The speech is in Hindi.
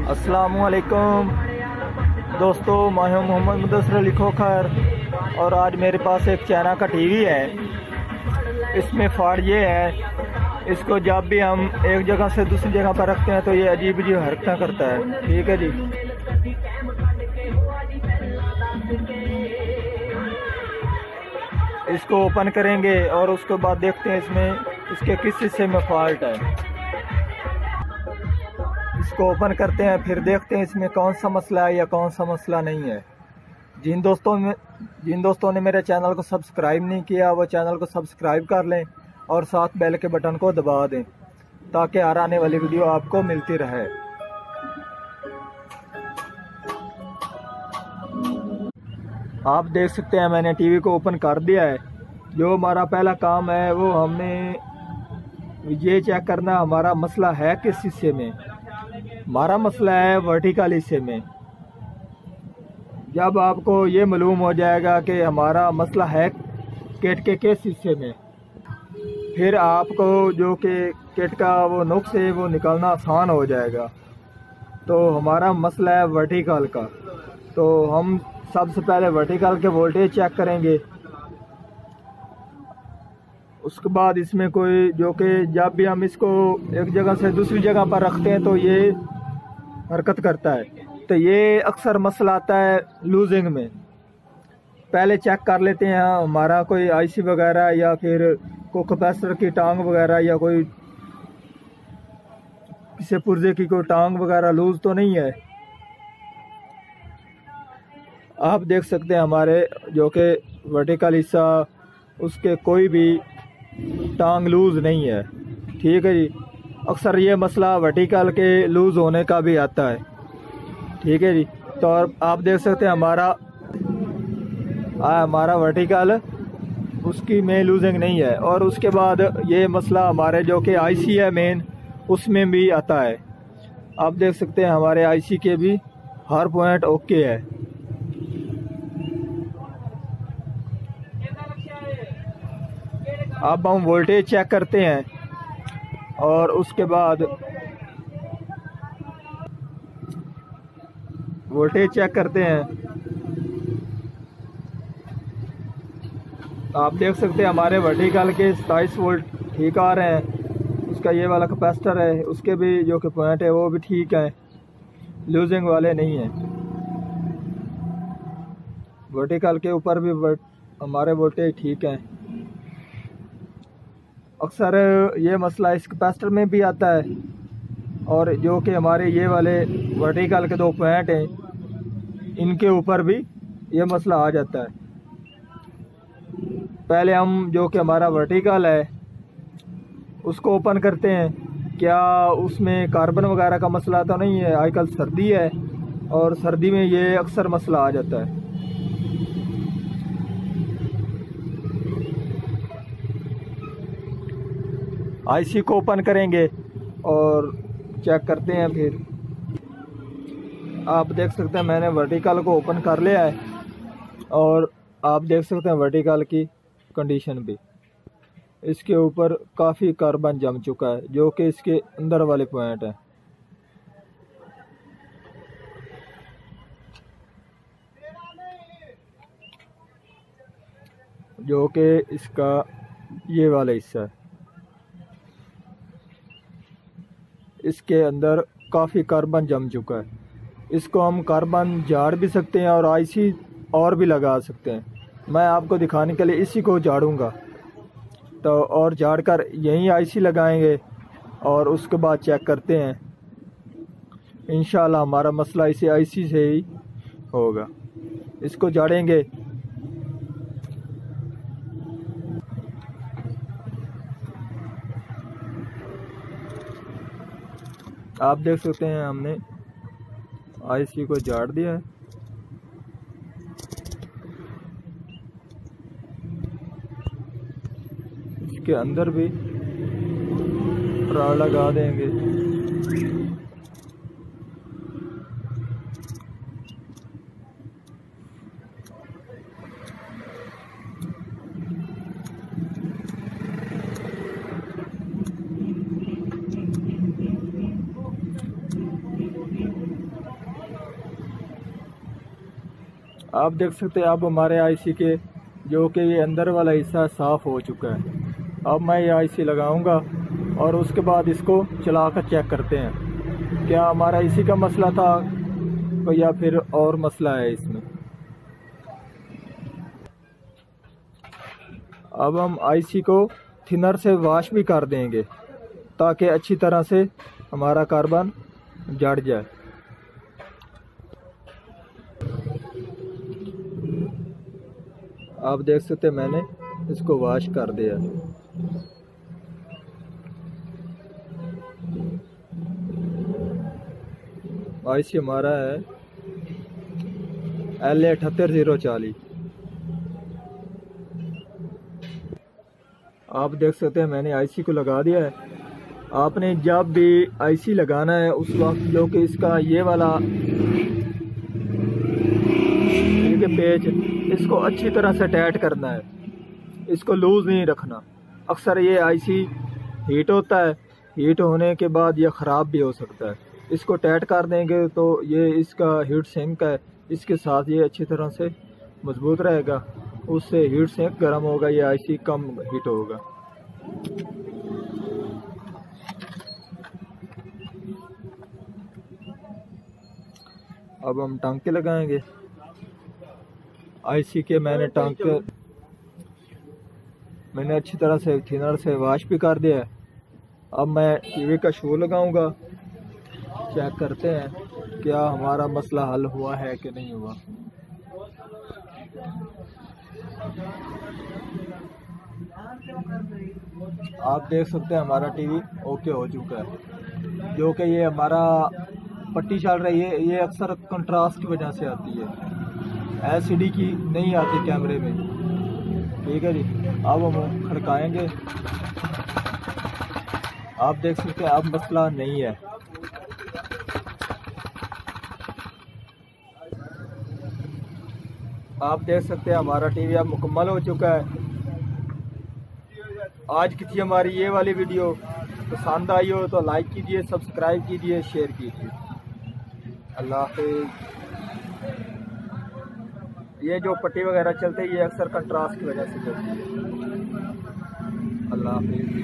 अस्सलामुअलैकुम दोस्तों, मैं हूं मोहम्मद मुदस्सिर अली खोखर और आज मेरे पास एक चाइना का टीवी है। इसमें फॉल्ट ये है, इसको जब भी हम एक जगह से दूसरी जगह पर रखते हैं तो ये अजीब अजीब हरकतें करता है। ठीक है जी, इसको ओपन करेंगे और उसके बाद देखते हैं इसमें इसके किस हिस्से में फॉल्ट है। इसको ओपन करते हैं, फिर देखते हैं इसमें कौन सा मसला है या कौन सा मसला नहीं है। जिन दोस्तों ने मेरे चैनल को सब्सक्राइब नहीं किया वो चैनल को सब्सक्राइब कर लें और साथ बेल के बटन को दबा दें ताकि हर आने वाली वीडियो आपको मिलती रहे। आप देख सकते हैं मैंने टीवी को ओपन कर दिया है। जो हमारा पहला काम है वो हमने ये चेक करना हमारा मसला है किस हिस्से में। हमारा मसला है वर्टिकल हिस्से में। जब आपको ये मालूम हो जाएगा कि हमारा मसला है किट के किस हिस्से में, फिर आपको जो कि किट का वो नुक्स है वो निकालना आसान हो जाएगा। तो हमारा मसला है वर्टिकल का, तो हम सबसे पहले वर्टिकल के वोल्टेज चेक करेंगे। उसके बाद इसमें कोई जो कि जब भी हम इसको एक जगह से दूसरी जगह पर रखते हैं तो ये हरकत करता है। तो ये अक्सर मसला आता है लूजिंग में। पहले चेक कर लेते हैं हमारा कोई आईसी वगैरह या फिर कोई कैपेसिटर की टांग वगैरह या कोई किसी पुर्जे की कोई टांग वगैरह लूज तो नहीं है। आप देख सकते हैं हमारे जो कि वर्टिकल हिस्सा उसके कोई भी टांग लूज नहीं है। ठीक है जी, अक्सर ये मसला वर्टिकल के लूज होने का भी आता है। ठीक है जी, तो आप देख सकते हैं हमारा वर्टिकल उसकी में लूजिंग नहीं है। और उसके बाद ये मसला हमारे जो कि आईसी है मेन उसमें भी आता है। आप देख सकते हैं हमारे आईसी के भी हर पॉइंट ओके है। अब हम वोल्टेज चेक करते हैं और उसके बाद वोल्टेज चेक करते हैं। आप देख सकते हैं हमारे वर्टिकल के 27 वोल्ट ठीक आ रहे हैं। उसका ये वाला कैपेसिटर है उसके भी जो कि पॉइंट है वो भी ठीक है, लूजिंग वाले नहीं है। वर्टिकल के ऊपर भी हमारे वोल्टेज ठीक हैं। अक्सर ये मसला इस कैपेसिटर में भी आता है और जो कि हमारे ये वाले वर्टिकल के 2 पॉइंट हैं इनके ऊपर भी ये मसला आ जाता है। पहले हम जो कि हमारा वर्टिकल है उसको ओपन करते हैं, क्या उसमें कार्बन वगैरह का मसला तो नहीं है। आजकल सर्दी है और सर्दी में ये अक्सर मसला आ जाता है। आईसी को ओपन करेंगे और चेक करते हैं। फिर आप देख सकते हैं मैंने वर्टिकल को ओपन कर लिया है और आप देख सकते हैं वर्टिकल की कंडीशन भी। इसके ऊपर काफ़ी कार्बन जम चुका है जो कि इसके अंदर वाले पॉइंट हैं। जो कि इसका ये वाला हिस्सा है, इसके अंदर काफ़ी कार्बन जम चुका है। इसको हम कार्बन झाड़ भी सकते हैं और आईसी और भी लगा सकते हैं। मैं आपको दिखाने के लिए इसी को झाड़ूंगा तो और झाड़ कर यहीं आईसी लगाएंगे और उसके बाद चेक करते हैं। इंशाल्लाह हमारा मसला इसी आईसी से ही होगा। इसको झाड़ेंगे। आप देख सकते हैं हमने आईसी को झाड़ दिया है। इसके अंदर भी रॉड लगा देंगे। आप देख सकते हैं अब हमारे आईसी के जो कि ये अंदर वाला हिस्सा साफ़ हो चुका है। अब मैं ये आईसी लगाऊंगा और उसके बाद इसको चलाकर चेक करते हैं क्या हमारा इसी का मसला था या फिर और मसला है इसमें। अब हम आईसी को थिनर से वॉश भी कर देंगे ताकि अच्छी तरह से हमारा कार्बन जड़ जाए। आप देख सकते हैं मैंने इसको वॉश कर दिया। आईसी हमारा है LA78040। आप देख सकते हैं मैंने आईसी को लगा दिया है। आपने जब भी आईसी लगाना है उस वक्त जो कि इसका ये वाला पेज इसको अच्छी तरह से टाइट करना है, इसको लूज़ नहीं रखना। अक्सर ये आईसी हीट होता है, हीट होने के बाद ये ख़राब भी हो सकता है। इसको टाइट कर देंगे तो ये इसका हीट सिंक है, इसके साथ ये अच्छी तरह से मजबूत रहेगा, उससे हीट सिंक गर्म होगा, ये आईसी कम हीट होगा। अब हम टांके लगाएंगे आईसी के। मैंने टांके अच्छी तरह से थिनर से वॉश भी कर दिया है। अब मैं टीवी का शो लगाऊंगा, चेक करते हैं क्या हमारा मसला हल हुआ है कि नहीं हुआ। आप देख सकते हैं हमारा टीवी ओके हो चुका है। जो कि ये हमारा पट्टी चल रही है ये अक्सर कंट्रास्ट की वजह से आती है, LCD की नहीं आती कैमरे में। ठीक है जी, अब हम खड़काएंगे। आप देख सकते हैं अब मसला नहीं है। आप देख सकते हैं हमारा टीवी अब मुकम्मल हो चुका है। आज की थी हमारी ये वाली वीडियो, पसंद आई हो तो लाइक कीजिए, सब्सक्राइब कीजिए, शेयर कीजिए। अल्लाह हाफिज़। ये जो पट्टी वगैरह चलते हैं ये अक्सर कंट्रास्ट की वजह से चलती है। अल्लाह हाफिज़।